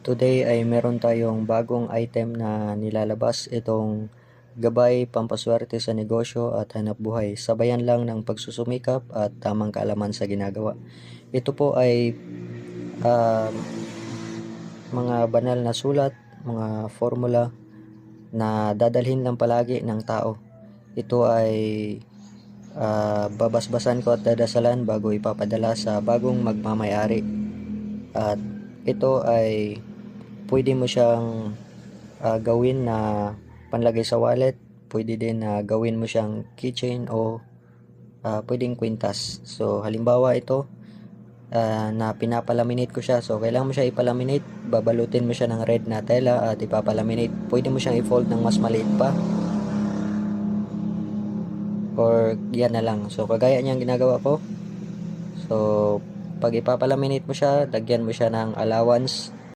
Today ay meron tayong bagong item na nilalabas, itong gabay pampaswerte sa negosyo at hanap buhay. Sabayan lang ng pagsusumikap at tamang kaalaman sa ginagawa. Ito po ay mga banal na sulat, mga formula na dadalhin lang palagi ng tao. Ito ay babasbasan ko at dadasalan bago ipapadala sa bagong magmamayari. At ito ay pwede mo siyang gawin na panlagay sa wallet, pwede din na gawin mo siyang keychain o pwedeng kwintas. So halimbawa ito na pinapalaminate ko siya, so kailangan mo siya ipalaminate, babalutin mo siya ng red na tela at ipapalaminate. Pwede mo siyang i-fold ng mas maliit pa or yan na lang. So kagaya niyang ginagawa ko, so pag ipapalaminate mo siya, lagyan mo siya ng allowance